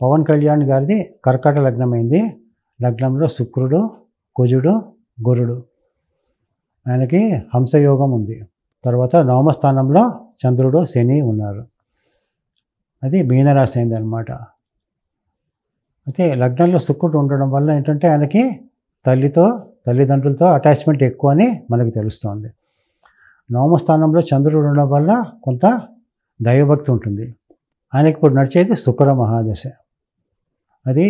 పవన్ కళ్యాణ్ గారిది కర్కాట లగ్నమైంది. లగ్నంలో శుక్రుడు, కుజుడు, గురుడు. ఆయనకి హంసయోగం ఉంది. తర్వాత నవమ స్థానంలో చంద్రుడు, శని ఉన్నారు. అది మీనరాశి అయింది అనమాట. అయితే లగ్నంలో శుక్రుడు ఉండడం వల్ల ఏంటంటే ఆయనకి తల్లిదండ్రులతో అటాచ్మెంట్ ఎక్కువ అని మనకు తెలుస్తుంది. నవమ స్థానంలో చంద్రుడు ఉండడం వల్ల కొంత దైవభక్తి ఉంటుంది. ఆయనకి ఇప్పుడు నడిచేది శుక్ర మహాదశ. అది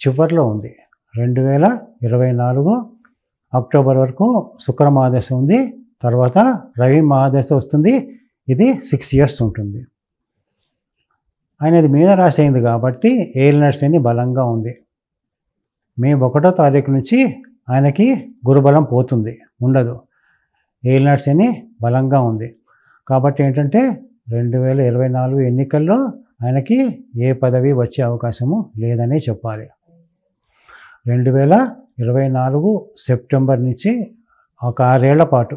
చివరిలో ఉంది. 2024 అక్టోబర్ వరకు శుక్ర మహాదశ ఉంది. తర్వాత రవి మహాదశ వస్తుంది. ఇది 6 years ఉంటుంది. ఆయనది మీనరాశి అయింది కాబట్టి ఏలినాటి శని బలంగా ఉంది. మే 1వ తారీఖు నుంచి ఆయనకి గురుబలం పోతుంది, ఉండదు. ఏలినాటి శని బలంగా ఉంది కాబట్టి ఏంటంటే 2024 ఎన్నికల్లో ఆయనకి ఏ పదవి వచ్చే అవకాశము లేదనే చెప్పాలి. 2024 సెప్టెంబర్ నుంచి ఒక 6 ఏళ్ల పాటు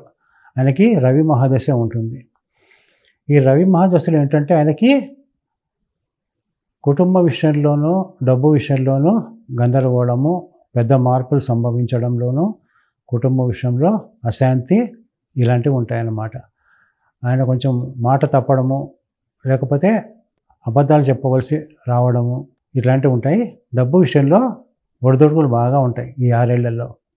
ఆయనకి రవి మహాదశ ఉంటుంది. ఈ రవి మహాదశలో ఏంటంటే ఆయనకి కుటుంబ విషయంలోనూ, డబ్బు విషయంలోనూ గందరగోళము, పెద్ద మార్పులు సంభవించడంలోనూ, కుటుంబ విషయంలో అశాంతి ఇలాంటివి ఉంటాయన్నమాట. ఆయన కొంచెం మాట తప్పడము, లేకపోతే అబద్ధాలు చెప్పవలసి రావడము ఇట్లాంటివి ఉంటాయి. డబ్బు విషయంలో ఒడిదుడుకులు బాగా ఉంటాయి ఈ 6 ఏళ్లలో.